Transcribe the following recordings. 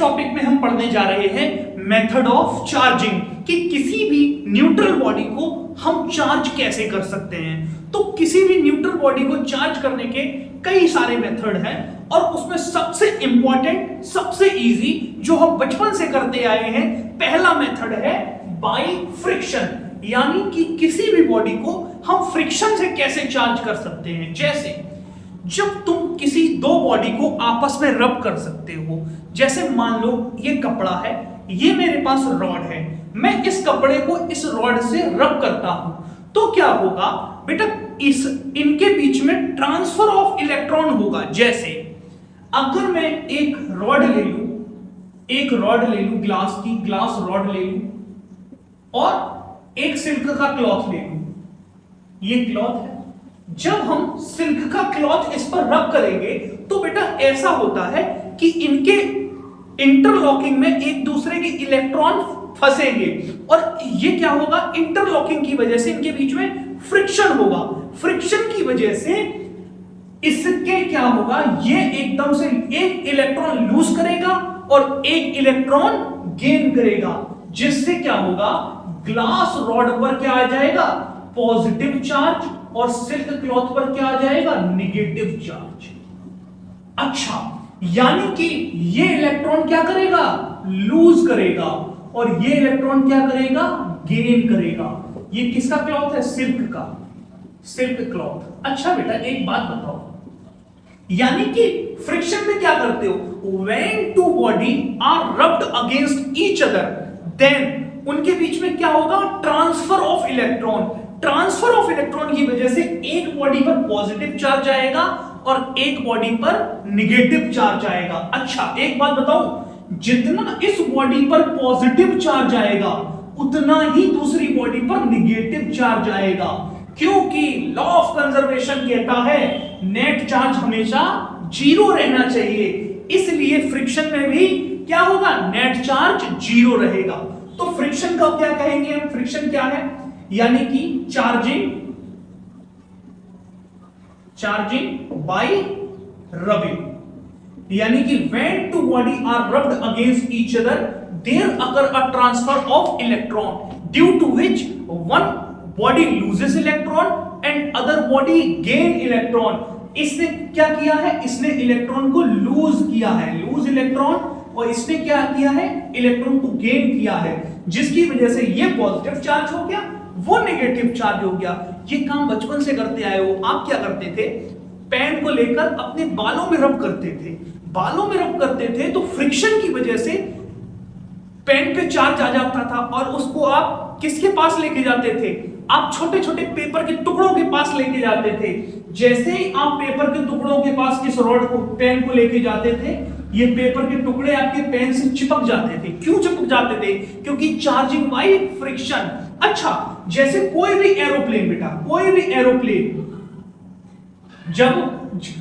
Topic में हम पढ़ने जा रहे हैं मेथड ऑफ चार्जिंग, कि किसी भी न्यूट्रल बॉडी को हम चार्ज कैसे कर सकते हैं। तो किसी भी न्यूट्रल बॉडी को चार्ज करने के कई सारे मेथड हैं और उसमें सबसे इंपॉर्टेंट, सबसे इजी, जो हम बचपन से करते आए हैं, पहला मेथड है बाय फ्रिक्शन, यानी कि किसी भी बॉडी को हम फ्रिक्शन से कैसे चार्ज कर सकते हैं। जैसे जब तुम किसी दो बॉडी को आपस में रब कर सकते हो, जैसे मान लो ये कपड़ा है, ये मेरे पास रॉड है, मैं इस कपड़े को इस रॉड से रब करता हूं, तो क्या होगा बेटा, इनके बीच में ट्रांसफर ऑफ इलेक्ट्रॉन होगा। जैसे अगर मैं एक रॉड ले लूं, ग्लास रॉड ले लूं और एक सिल्क का क्लॉथ ले लूं, ये क्लॉथ है, जब हम सिल्क का क्लॉथ इस पर रब करेंगे तो बेटा ऐसा होता है कि इनके इंटरलॉकिंग में एक दूसरे के इलेक्ट्रॉन फंसेंगे और ये क्या होगा, इंटरलॉकिंग की वजह से इनके बीच में फ्रिक्शन होगा। फ्रिक्शन की वजह से इसके क्या होगा, ये एकदम से एक इलेक्ट्रॉन लूज करेगा और एक इलेक्ट्रॉन गेन करेगा, जिससे क्या होगा, ग्लास रॉड पर क्या आ जाएगा, पॉजिटिव चार्ज, और सिल्क क्लॉथ पर क्या आ जाएगा, नेगेटिव चार्ज। अच्छा, यानी कि ये इलेक्ट्रॉन क्या करेगा, लूज करेगा, और ये इलेक्ट्रॉन क्या करेगा, गेन करेगा। ये किसका क्लॉथ है, सिल्क क्लॉथ। अच्छा बेटा एक बात बताओ, यानी कि फ्रिक्शन में क्या करते हो, when two body are rubbed against each other, then उनके बीच में क्या होगा, transfer of electron. Transfer of electron की वजह से एक बॉडी पर पॉजिटिव चार्ज आएगा और एक बॉडी पर नेगेटिव चार्ज आएगा। अच्छा एक बात बताओ, जितना इस बॉडी पर पॉजिटिव चार्ज आएगा उतना ही दूसरी बॉडी पर नेगेटिव चार्ज आएगा, क्योंकि लॉ ऑफ कंजर्वेशन कहता है नेट चार्ज हमेशा जीरो रहना चाहिए, इसलिए फ्रिक्शन में भी क्या होगा, नेट चार्ज जीरो रहेगा। तो फ्रिक्शन का क्या कहेंगे हम, फ्रिक्शन क्या है, यानी कि चार्जिंग बाय रबिंग, यानी कि when two body are rubbed against each other there occur a transfer of electron due to which one body loses electron and other body gain electron। इसने क्या किया है, इसने इलेक्ट्रॉन को लूज किया है, लूज इलेक्ट्रॉन, और इसने क्या किया है, इलेक्ट्रॉन को गेन किया है, जिसकी वजह से ये पॉजिटिव चार्ज हो गया, वो नेगेटिव चार्ज हो गया। ये काम बचपन से करते आए हो। आप क्या करते थे, पेन को लेकर अपने बालों में रब करते थे, तो फ्रिक्शन की वजह से पेन पे चार्ज आ जाता था और उसको आप किसके पास लेके जाते थे, आप छोटे छोटे पेपर के टुकड़ों के पास लेके जाते थे। जैसे ही आप पेपर के टुकड़ों के पास इस रॉड को, पेन को लेके जाते थे, ये पेपर के टुकड़े आपके पेन से चिपक जाते थे। क्यों चिपक जाते थे, क्योंकि चार्जिंग बाय फ्रिक्शन। अच्छा, जैसे कोई भी एरोप्लेन बेटा, कोई भी एरोप्लेन जब,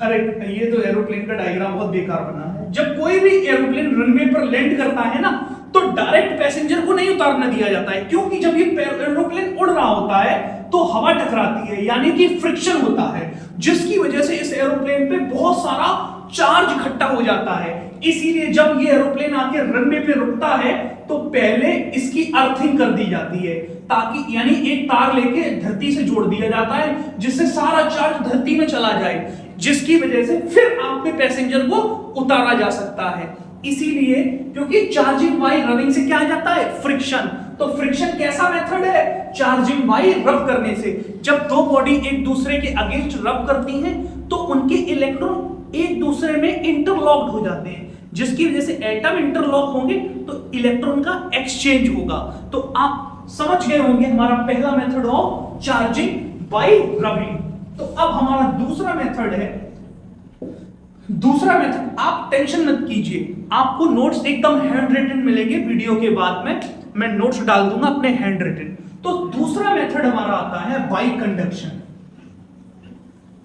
अरे ये तो एरोप्लेन का डायग्राम बहुत बेकार बना है, जब कोई भी एरोप्लेन रनवे पर लैंड करता है ना, तो डायरेक्ट पैसेंजर को नहीं उतारना दिया जाता है, क्योंकि जब ये एरोप्लेन उड़ रहा होता है तो हवा टकराती है, यानी कि फ्रिक्शन होता है, जिसकी वजह से इस एरोप्लेन पे बहुत सारा चार्ज इकट्ठा हो जाता है। इसीलिए जब ये एरोप्लेन आके रनवे पे रुकता है तो पहले इसकी अर्थिंग कर दी जाती है, ताकि यानी एक तार लेके धरती से जोड़ दिया जाता है, जिससे सारा चार्ज धरती में चला जाए, जिसकी वजह से फिर आप में पैसेंजर को उतारा जा सकता है। इसीलिए क्योंकि चार्जिंग बाय रबिंग से क्या आ जाता है, फ्रिक्शन। तो फ्रिक्शन कैसा मेथड है, चार्जिंग बाय रब करने से। जब दो बॉडी एक दूसरे के अगेंस्ट रब करती हैं तो उनके इलेक्ट्रॉन एक दूसरे में इंटरलॉक्ड हो जाते हैं, जिसकी वजह से एटम इंटरलॉक होंगे तो इलेक्ट्रॉन का एक्सचेंज होगा। तो आप समझ गए होंगे हमारा पहला method of charging by rubbing. तो अब हमारा दूसरा मेथड है, आप टेंशन मत कीजिए, आपको नोट्स एकदम हैंड रिटन मिलेंगे वीडियो के बाद में, मैं नोट्स डाल दूंगा अपने हैंड रिटन। तो दूसरा मेथड हमारा आता है बाय कंडक्शन,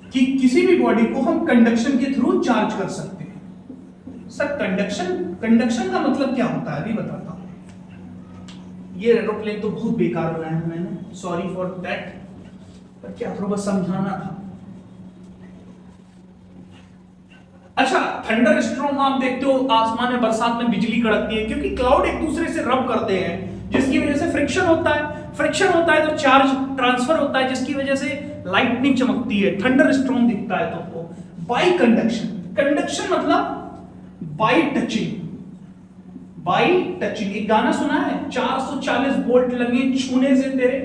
कि किसी भी बॉडी को हम कंडक्शन के थ्रू चार्ज कर सकते हैं। सर कंडक्शन का मतलब क्या होता है, अभी बताता हूं। ये एरोप्लेन तो बहुत बेकार बनाया है मैंने, सॉरी फॉर दैट, पर क्या थोड़ा बस समझाना था। अच्छा, थंडर स्टॉर्म आप देखते हो आसमान में बरसात में बिजली कड़कती है क्योंकि क्लाउड एक दूसरे से रब करते हैं, जिसकी वजह से फ्रिक्शन होता है तो चार्ज ट्रांसफर होता है, जिसकी वजह से लाइटनिंग चमकती है, थंडर स्टॉर्म दिखता है तुमको। बाय कंडक्शन, कंडक्शन मतलब बाय टचिंग। एक गाना सुना है, 440 वोल्ट लगे छूने से तेरे।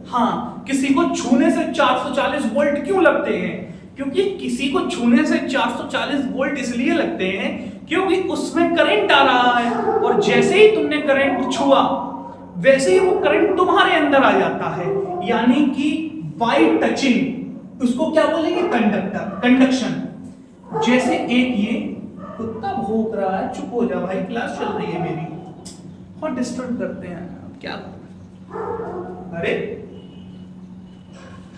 हाँ, किसी को छूने से 440 वोल्ट क्यों लगते हैं? क्योंकि किसी को छूने से 440 वोल्ट इसलिए लगते हैं क्योंकि उसमें करंट आ रहा है, और जैसे ही तुमने करंट छुआ वैसे ही वो करंट तुम्हारे अंदर आ जाता है, यानी कि बाय टचिंग। उसको क्या बोलेंगे? कंडक्शन। जैसे एक ये कुत्ता भौंक रहा है, चुप हो जा भाई, क्लास चल रही है मेरी, बहुत डिस्टर्ब करते हैं, क्या करें? अरे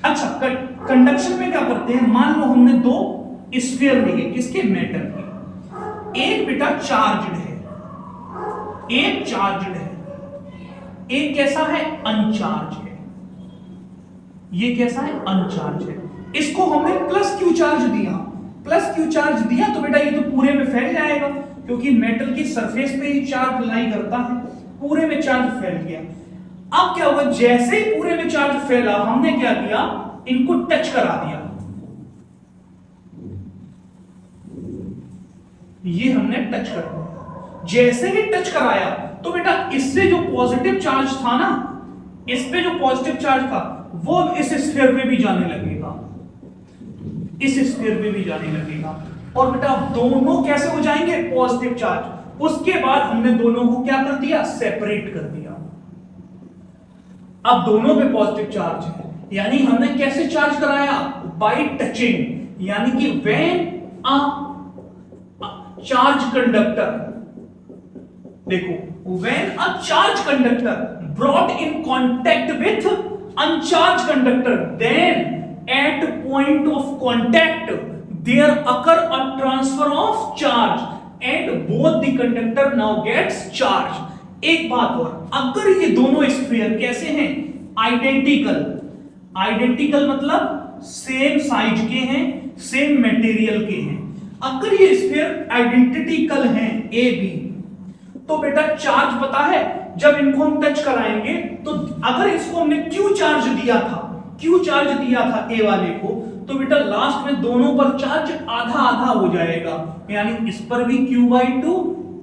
अच्छा, कंडक्शन में क्या करते हैं? मान लो हमने दो स्फीयर लिए, किसके? मेटल के। एक बेटा चार्जड है, एक चार्जड है, एक कैसा है? अनचार्ज है। ये कैसा है? अनचार्ज है। इसको हमने प्लस क्यू चार्ज दिया, तो बेटा ये तो पूरे में फैल जाएगा, क्योंकि मेटल की सरफेस पे ही चार्ज लाई करता है, पूरे में चार्ज फैल गया। अब क्या हुआ? जैसे ही पूरे में चार्ज फैला, हमने क्या किया? इनको टच करा दिया। ये हमने टच कर दिया। जैसे ही टच कराया तो बेटा इससे जो पॉजिटिव चार्ज था ना, इस पे जो पॉजिटिव चार्ज था वो इस स्फीयर पे भी जाने लगेगा, और बेटा दोनों कैसे हो जाएंगे? Positive charge. उसके बाद हमने दोनों को क्या कर दिया? सेपरेट कर दिया। अब दोनों पे पॉजिटिव चार्ज है, यानी हमने कैसे चार्ज कराया? By touching. यानी कि व्हेन अ चार्ज कंडक्टर, देखो, when a charge conductor brought in contact with uncharge conductor, then at point of contact there occur a transfer of charge and both the conductor now gets charge। एक बात और, अगर ये दोनों sphere कैसे हैं? Identical मतलब सेम साइज के हैं, सेम मटेरियल के हैं। अगर ये स्फीयर आइडेंटिकल हैं ए बी, तो बेटा चार्ज पता है, जब इनको हम टच कराएंगे तो अगर इसको हमने क्यू चार्ज दिया था ए वाले को, तो बेटा लास्ट में दोनों पर चार्ज आधा आधा हो जाएगा, यानी इस पर भी Q/2,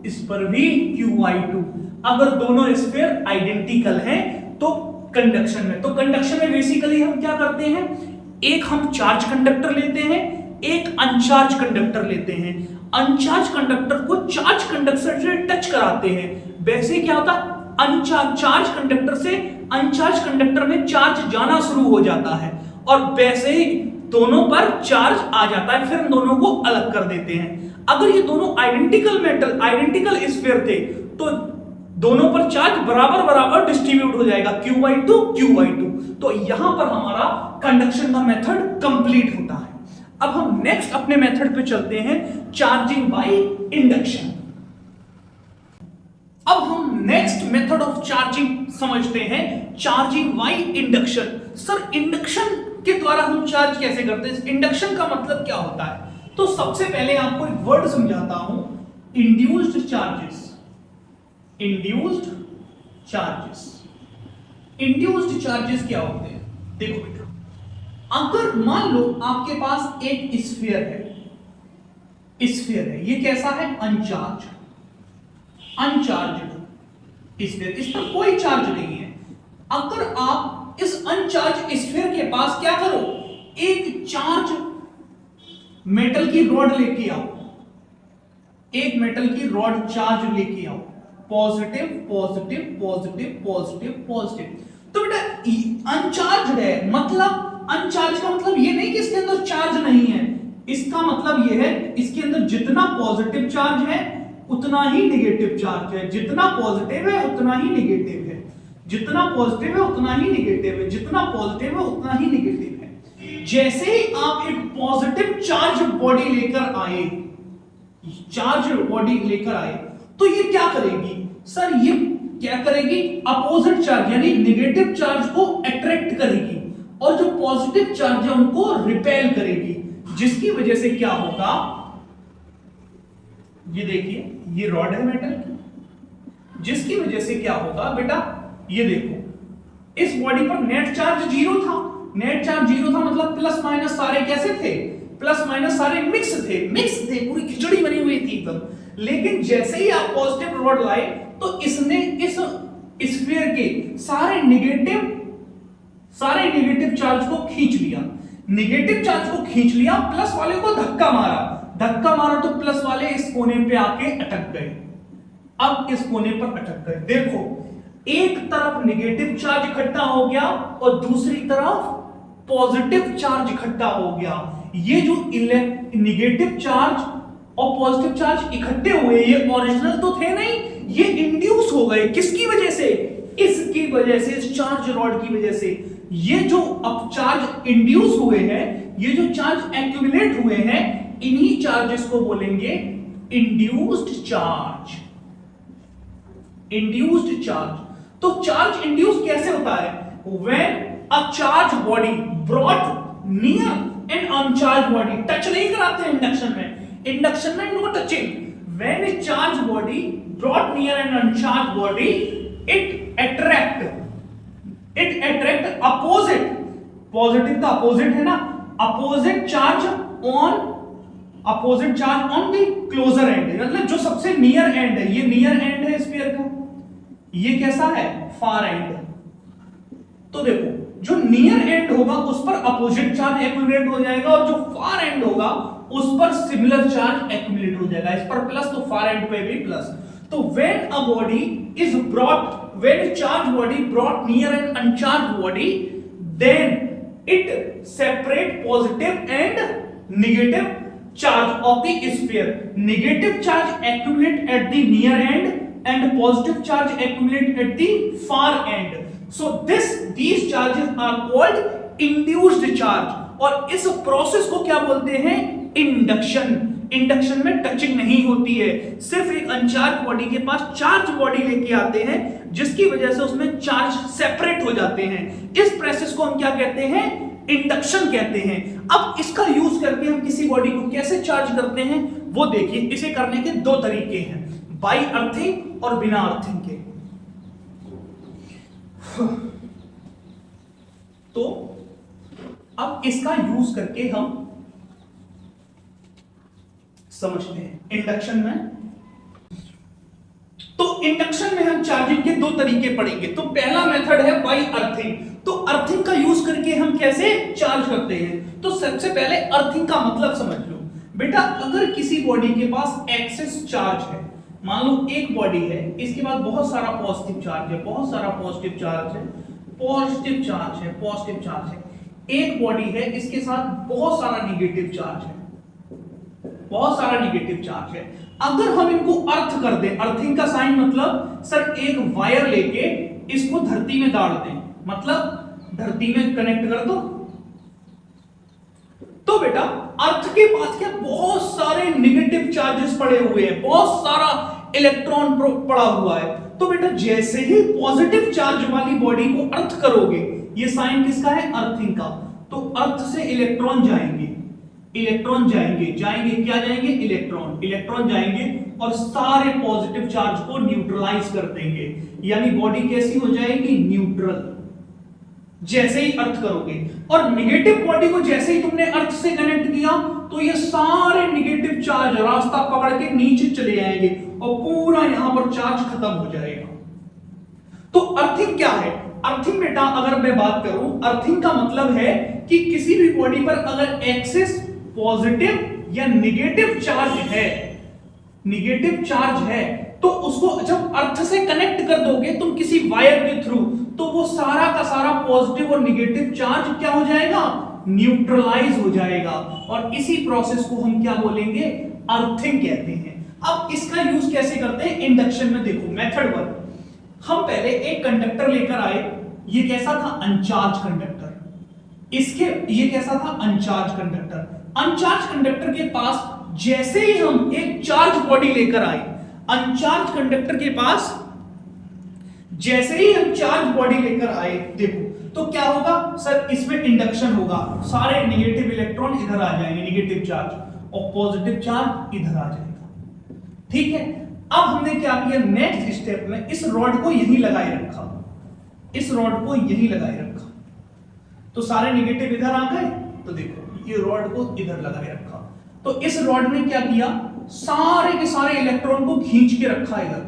इस पर भी Q/2। अगर दोनों स्फीयर आइडेंटिकल हैं तो कंडक्शन में बेसिकली हम क्या करते हैं? एक हम चार्ज कंडक्टर लेते हैं, एक अनचार्ज कंडक्टर लेते हैं। अनचार्ज कंडक्टर को चार्ज कंडक्टर से टच कराते हैं। वैसे क्या होता है? चार्ज कंडक्टर से अनचार्ज कंडक्टर में चार्ज जाना शुरू हो जाता है, और वैसे ही दोनों पर चार्ज आ जाता है, फिर हम दोनों को अलग कर देते हैं। अगर ये दोनों आइडेंटिकल स्फीयर थे तो दोनों पर चार्ज बराबर डिस्ट्रीब्यूट हो जाएगा, Q/2। तो यहां पर हमारा कंडक्शन का मेथड कंप्लीट होता है। अब हम नेक्स्ट अपने मेथड पे चलते हैं, चार्जिंग बाय इंडक्शन। अब हम नेक्स्ट मेथड ऑफ चार्जिंग समझते हैं, charging by induction. Sir, induction के द्वारा हम चार्ज कैसे करते हैं? इंडक्शन का मतलब क्या होता है? तो सबसे पहले आपको एक वर्ड समझाता हूं, इंड्यूस्ड चार्जेस। इंड्यूस्ड चार्जेस क्या होते हैं? देखो बेटा, अगर मान लो आपके पास एक स्फीयर है, ये कैसा है? अनचार्ज स्फीयर, इस पर कोई चार्ज नहीं है। अगर आप इस अनचार्ज स्फीयर के पास क्या करो? एक चार्ज मेटल की रॉड लेके आओ, चार्ज लेके आओ, पॉजिटिव। तो बेटा अनचार्ज है, मतलब अनचार्ज का मतलब ये नहीं कि इसके अंदर चार्ज नहीं है, इसका मतलब ये है इसके अंदर जितना पॉजिटिव चार्ज है उतना ही नेगेटिव चार्ज है, जितना पॉजिटिव है उतना ही नेगेटिव है, जितना पॉजिटिव है उतना ही नेगेटिव है, जितना पॉजिटिव है उतना ही नेगेटिव है। जैसे ही आप एक पॉजिटिव चार्ज बॉडी लेकर आए, तो ये क्या करेगी? सर, ये क्या करेगी? अपोजिट चार्ज यानी नेगेटिव चार्ज को अट्रैक्ट करेगी, और जो पॉजिटिव चार्ज है उनको रिपेल करेगी, जिसकी वजह से क्या होगा? ये देखिए, ये रॉड है मेटल की, जिसकी वजह से क्या होगा बेटा, ये देखो, इस बॉडी पर नेट चार्ज जीरो था। नेट चार्ज जीरो था मतलब प्लस माइनस सारे कैसे थे, प्लस माइनस सारे मिक्स थे, पूरी खिचड़ी बनी हुई थी एकदम। लेकिन जैसे ही आप पॉजिटिव रॉड लाए तो इसने इस स्फीयर के सारे नेगेटिव चार्ज को खींच लिया, नेगेटिव चार्ज को खींच लिया, प्लस वाले को धक्का मारा तो प्लस वाले इस कोने पे आके अटक गए। अब इस कोने पर अटक गए, देखो एक तरफ नेगेटिव चार्ज इकट्ठा हो गया और दूसरी तरफ पॉजिटिव चार्ज इकट्ठा हो गया। ये जो नेगेटिव चार्ज और पॉजिटिव चार्ज इकट्ठे हुए, ये ओरिजिनल तो थे नहीं, ये इंड्यूस हो गए। किसकी वजह से, इसकी वजह से, इस चार्ज रॉड की वजह से। ये जो अब चार्ज इंड्यूस हुए हैं, ये जो चार्ज एक्यूमुलेट हुए हैं, इन्हीं चार्जेस को बोलेंगे इंड्यूस्ड चार्ज। Induced charge. तो चार्ज इंड्यूस कैसे होता है, when a charge body brought near an uncharge body. Touch नहीं कराते इंडक्शन में no touching. When a charge body brought near an uncharge body, it attract opposite, positive का opposite है ना, opposite charge on the closer end, मतलब जो सबसे near and है, ये नियर एंड है स्फीयर का, ये कैसा है, फार एंड। तो देखो जो नियर एंड होगा उस पर अपोजिट चार्ज एक्यूमुलेट हो जाएगा और जो फार एंड होगा उस पर सिमिलर चार्ज एक्यूमुलेट हो जाएगा। इस पर प्लस तो फार एंड पे भी प्लस। तो when a body is brought, when a charged body brought near an uncharged body, then it separate positive and negative charge of the sphere. Negative charge accumulate at the near end and positive charge accumulate at the far end. So these charges are called induced charge. और इस process को क्या बोलते हैं, induction. Induction में touching नहीं होती है, सिर्फ एक अनचार्ज बॉडी के पास चार्ज बॉडी लेके आते हैं, जिसकी वजह से उसमें चार्ज सेपरेट हो जाते हैं। इस प्रोसेस को हम क्या कहते हैं, इंडक्शन कहते हैं। अब इसका यूज करके हम किसी बॉडी को कैसे चार्ज करते हैं वो देखिए। इसे करने के दो तरीके हैं, बाई अर्थिंग और बिना अर्थिंग के। तो अब इसका यूज करके हम समझते हैं इंडक्शन में। तो इंडक्शन में हम चार्जिंग के दो तरीके पढ़ेंगे। तो पहला मेथड है बाई अर्थिंग। तो अर्थिंग का यूज करके हम कैसे चार्ज करते हैं, तो सबसे पहले अर्थिंग का मतलब समझ लो बेटा। अगर किसी बॉडी के पास एक्सेस चार्ज है, मान लो एक बॉडी है, इसके बाद बहुत सारा पॉजिटिव चार्ज है, बहुत सारा पॉजिटिव चार्ज है, पॉजिटिव चार्ज है, पॉजिटिव चार्ज है। एक बॉडी है, इसके साथ बहुत सारा नेगेटिव चार्ज है, बहुत सारा नेगेटिव चार्ज है। अगर हम इनको अर्थ कर दें, अर्थिंग का साइन मतलब सर एक वायर लेके इसको धरती में गाड़ दें, मतलब धरती में कनेक्ट कर दो। तो बेटा अर्थ के पास क्या बहुत सारे नेगेटिव चार्जेस पड़े हुए हैं, बहुत सारा इलेक्ट्रॉन पड़ा हुआ है। तो बेटा जैसे ही पॉजिटिव चार्ज वाली बॉडी को अर्थ करोगे, ये साइन किसका है, अर्थिंग का, तो अर्थ से इलेक्ट्रॉन जाएंगे, इलेक्ट्रॉन जाएंगे, क्या जाएंगे, इलेक्ट्रॉन जाएंगे और सारे पॉजिटिव चार्ज को न्यूट्रलाइज कर देंगे। यानी बॉडी कैसी हो जाएगी, न्यूट्रल, जैसे ही अर्थ करोगे। और नेगेटिव बॉडी को जैसे ही तुमने अर्थ से कनेक्ट किया तो ये सारे नेगेटिव चार्ज रास्ता पकड़ के नीचे चले आएंगे और पूरा यहां पर चार्ज खत्म हो जाएगा। तो अर्थिंग क्या है, अर्थिंग बेटा अगर मैं बात करूं, अर्थिंग का मतलब है कि किसी भी बॉडी पर अगर एक्सेस पॉजिटिव या नेगेटिव चार्ज है तो उसको जब अर्थ से कनेक्ट कर दोगे तुम किसी वायर के थ्रू, तो वो सारा का सारा पॉजिटिव और नेगेटिव चार्ज क्या हो जाएगा, न्यूट्रलाइज हो जाएगा। और इसी प्रोसेस को हम क्या बोलेंगे, अर्थिंग कहते हैं। अब इसका यूज कैसे करते हैं इंडक्शन में, देखो मेथड 1। हम पहले एक कंडक्टर लेकर आए, ये कैसा था, अनचार्ज कंडक्टर। ये कैसा था, अनचार्ज कंडक्टर। अनचार्ज कंडक्टर के पास जैसे ही हम एक चार्ज बॉडी लेकर आए, अनचार्ज कंडक्टर के पास जैसे ही हम चार्ज बॉडी लेकर आए, देखो तो क्या होगा सर, इसमें इंडक्शन होगा, सारे नेगेटिव इलेक्ट्रॉन इधर आ जाएंगे, नेगेटिव चार्ज, और पॉजिटिव चार्ज इधर आ जाएगा। ठीक है, अब हमने क्या किया, नेक्स्ट स्टेप में इस रॉड को यहीं लगाए रखा, इस रॉड को यहीं लगाए रखा, तो सारे नेगेटिव इधर आ गए, तो देखो ये रॉड को इधर लगाए रखा, तो इस रॉड ने क्या किया, सारे के सारे इलेक्ट्रॉन को खींच के रखा इधर,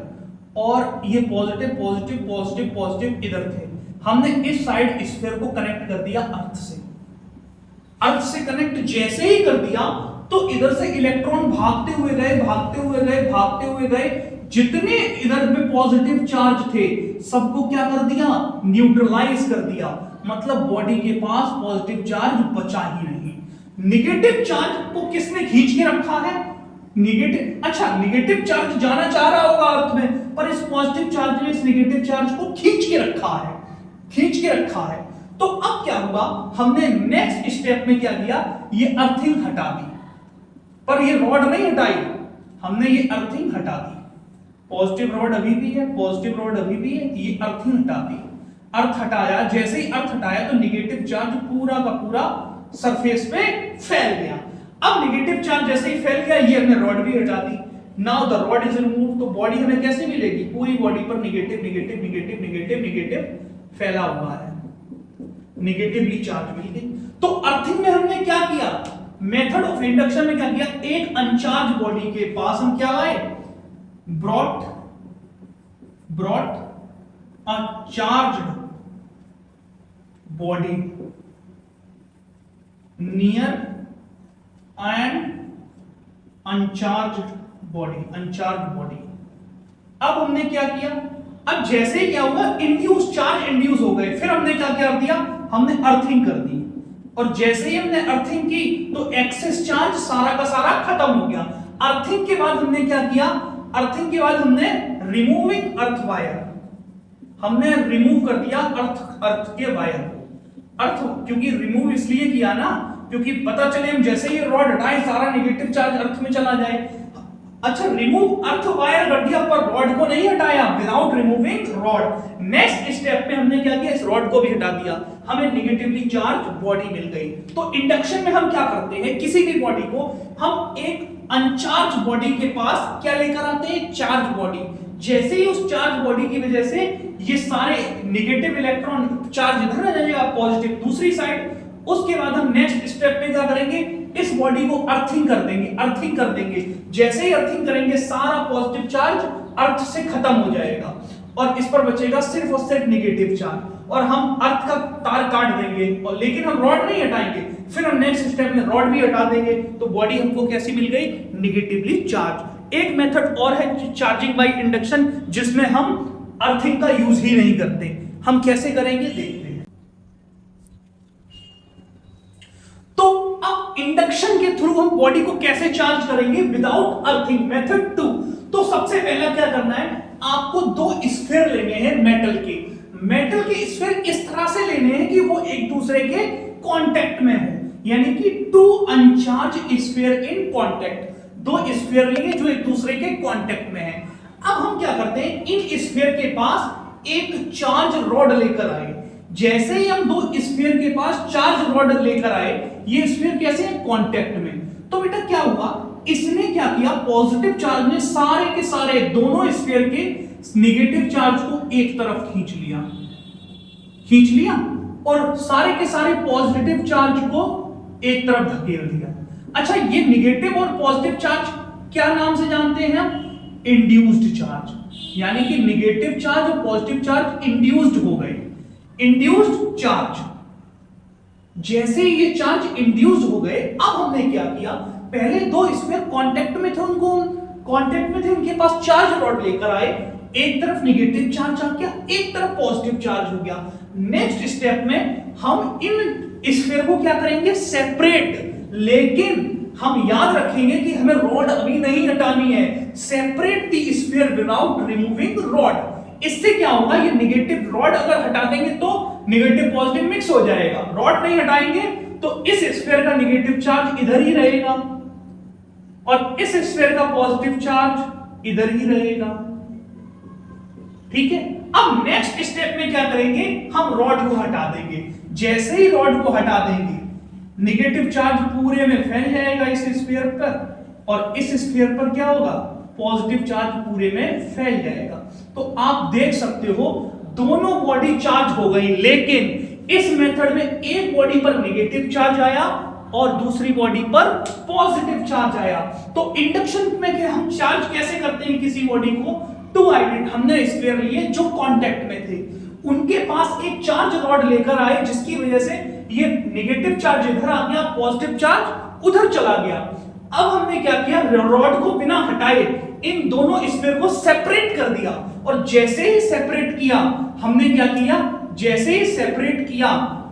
और ये पॉजिटिव पॉजिटिव पॉजिटिव पॉजिटिव इधर थे। हमने इस साइड स्फीयर को कनेक्ट कर दिया अर्थ से, अर्थ से कनेक्ट जैसे ही कर दिया तो इधर से इलेक्ट्रॉन भागते हुए गए भागते हुए गए भागते हुए गए, जितने इधर पे पॉजिटिव चार्ज थे सबको क्या कर दिया, न्यूट्रलाइज कर दिया, मतलब बॉडी के पास पॉजिटिव चार्ज बचा ही नहीं। निगेटिव चार्ज को किसने खींच के रखा है, निगेटिव, अच्छा निगेटिव चार्ज जाना चाह रहा होगा अर्थ में, पर इस पॉजिटिव चार्ज ने इस निगेटिव चार्ज को खींच के रखा है, खींच के रखा है। तो अब क्या हुआ, हमने नेक्स्ट स्टेप में क्या किया, ये अर्थिंग हटा दी, पर ये रॉड नहीं हटाई, हमने ये अर्थिंग हटा दी, पॉजिटिव रॉड अभी भी है, पॉजिटिव रॉड अभी भी है, ये अर्थिंग हटा दी, अर्थ हटाया, जैसे ही अर्थ हटाया तो निगेटिव चार्ज पूरा का पूरा सरफेस पे फैल गया। अब निगेटिव चार्ज जैसे ही फैल गया, ये हमने रॉड भी हटा दी, now the rod is remove, तो बॉडी हमें कैसे मिलेगी, पूरी बॉडी पर negative negative negative negative negative फैला हुआ है, निगेटिवली चार्ज मिल गई। तो अर्थिंग में हमने क्या किया, मेथड ऑफ इंडक्शन में क्या किया, एक अनचार्ज बॉडी के पास हम क्या लाए, brought a charged body near and uncharged body. अब हमने क्या किया, अब जैसे क्या हुआ, इंड्यूस चार्ज इंड्यूस हो गए, फिर हमने क्या कर दिया, हमने अर्थिंग कर दी, और जैसे ही हमने अर्थिंग की तो एक्सेस चार्ज सारा का सारा खत्म हो गया। अर्थिंग के बाद हमने क्या किया, अर्थिंग के बाद हमने रिमूविंग अर्थ वायर, हमने रिमूव कर दिया अर्थ के वायर को, अर्थ, क्योंकि रिमूव इसलिए किया ना क्योंकि पता चले हम जैसे ही रॉड हटाए सारा नेगेटिव चार्ज अर्थ में चला जाए। अच्छा, रिमूव अर्थ वायर कर दिया पर रॉड को नहीं हटाया, without removing rod. Next step में हमने क्या किया, इस रॉड को भी हटा दिया, हमें निगेटिवली चार्ज बॉडी मिल गई। तो इंडक्शन में हम क्या करते हैं, किसी भी बॉडी को हम एक अनचार्ज बॉडी के पास क्या लेकर आते हैं, चार्ज बॉडी। जैसे ही उस चार्ज बॉडी की वजह से ये सारे नेगेटिव इलेक्ट्रॉन चार्ज इधर आ जाएगा, पॉजिटिव दूसरी साइड, उसके बाद हम नेक्स्ट स्टेप में क्या करेंगे, इस बॉडी को अर्थिंग कर देंगे, अर्थिंग कर देंगे। जैसे ही अर्थिंग करेंगे सारा पॉजिटिव चार्ज अर्थ से खत्म हो जाएगा और इस पर बचेगा सिर्फ और सिर्फ नेगेटिव चार्ज, और हम अर्थ का तार काट देंगे, और लेकिन हम रॉड नहीं हटाएंगे, फिर हम नेक्स्ट स्टेप में रॉड भी हटा देंगे, तो बॉडी हमको कैसी मिल गई, निगेटिवली चार्ज। एक मेथड और है चार्जिंग बाय इंडक्शन, जिसमें हम अर्थिंग का यूज ही नहीं करते। हम कैसे करेंगे देखते हैं। तो अब इंडक्शन के थ्रू हम बॉडी को कैसे चार्ज करेंगे विदाउट अर्थिंग, मेथड 2। तो सबसे पहला क्या करना है, आपको दो स्फीयर लेने हैं मेटल के। मेटल के स्फीयर इस तरह से लेने हैं कि वो एक दूसरे के कांटेक्ट में हो, यानी कि two uncharge sphere in contact. दो स्फीयर लेंगे जो एक दूसरे के कांटेक्ट में है। अब हम क्या करते हैं, इन स्फीयर के पास एक चार्ज रॉड लेकर आए। जैसे ही हम दो स्फीयर के पास चार्ज रॉड लेकर आए, ये स्फीयर कैसे है, कांटेक्ट में। तो बेटा क्या हुआ, इसने क्या किया, पॉजिटिव चार्ज ने सारे के सारे दोनों स्फीयर के नेगेटिव चार्ज को एक तरफ खींच लिया और सारे के सारे पॉजिटिव चार्ज को एक तरफ धकेल दिया। अच्छा, ये नेगेटिव और पॉजिटिव चार्ज क्या नाम से जानते हैं हम, इंड्यूस्ड चार्ज, यानी कि नेगेटिव चार्ज और पॉजिटिव चार्ज इंड्यूस्ड हो गए, इंड्यूस्ड चार्ज। जैसे ये चार्ज इंड्यूस्ड हो गए, अब हमने क्या किया, पहले दो स्फीयर कांटेक्ट में थे, उनके पास चार्ज रॉड लेकर आए, एक तरफ नेगेटिव चार्ज आ गया, एक तरफ पॉजिटिव चार्ज हो गया। नेक्स्ट स्टेप में हम इन स्फीयर को क्या करेंगे, सेपरेट, लेकिन हम याद रखेंगे कि हमें रॉड अभी नहीं हटानी है। Separate the sphere without removing rod. इससे क्या होगा, ये नेगेटिव रॉड अगर हटा देंगे तो नेगेटिव पॉजिटिव मिक्स हो जाएगा, रॉड नहीं हटाएंगे तो इस स्फीयर का नेगेटिव चार्ज इधर ही रहेगा और इस स्फीयर का पॉजिटिव चार्ज इधर ही रहेगा। ठीक है, अब नेक्स्ट स्टेप में क्या करेंगे, हम रॉड को हटा देंगे। जैसे ही रॉड को हटा देंगे, नेगेटिव चार्ज पूरे में फैल जाएगा इस स्फीयर पर, और इस स्फीयर पर क्या होगा, पॉजिटिव चार्ज पूरे में फैल जाएगा। तो आप देख सकते हो दोनों बॉडी चार्ज हो गई, लेकिन इस मेथड में एक बॉडी पर नेगेटिव चार्ज आया और दूसरी बॉडी पर पॉजिटिव चार्ज आया। तो इंडक्शन में हम चार्ज कैसे करते हैं किसी बॉडी को? टू आइडेंट हमने स्फीयर लिए जो कांटेक्ट में थे, उनके पास एक चार्ज रॉड लेकर आए, जिसकी वजह से ये नेगेटिव चार्ज इधर आ गया, पॉजिटिव चार्ज उधर चला गया। अब हमने क्या किया, रॉड को बिना हटाए इन दोनों स्फीयर को सेपरेट कर दिया, और जैसे ही सेपरेट किया हमने क्या किया, जैसे ही सेपरेट किया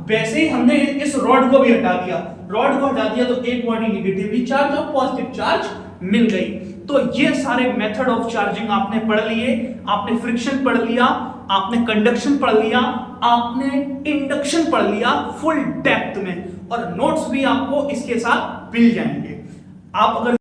वैसे ही हमने इस रॉड को भी हटा दिया। रॉड को हटा दिया तो एक बॉडी नेगेटिवली चार्ज और पॉजिटिव चार्ज मिल गई। तो ये सारे मेथड ऑफ चार्जिंग आपने पढ़ लिए, आपने फ्रिक्शन पढ़ लिया, आपने कंडक्शन पढ़ लिया, आपने इंडक्शन पढ़ लिया फुल डेप्थ में, और नोट्स भी आपको इसके साथ मिल जाएंगे। आप अगर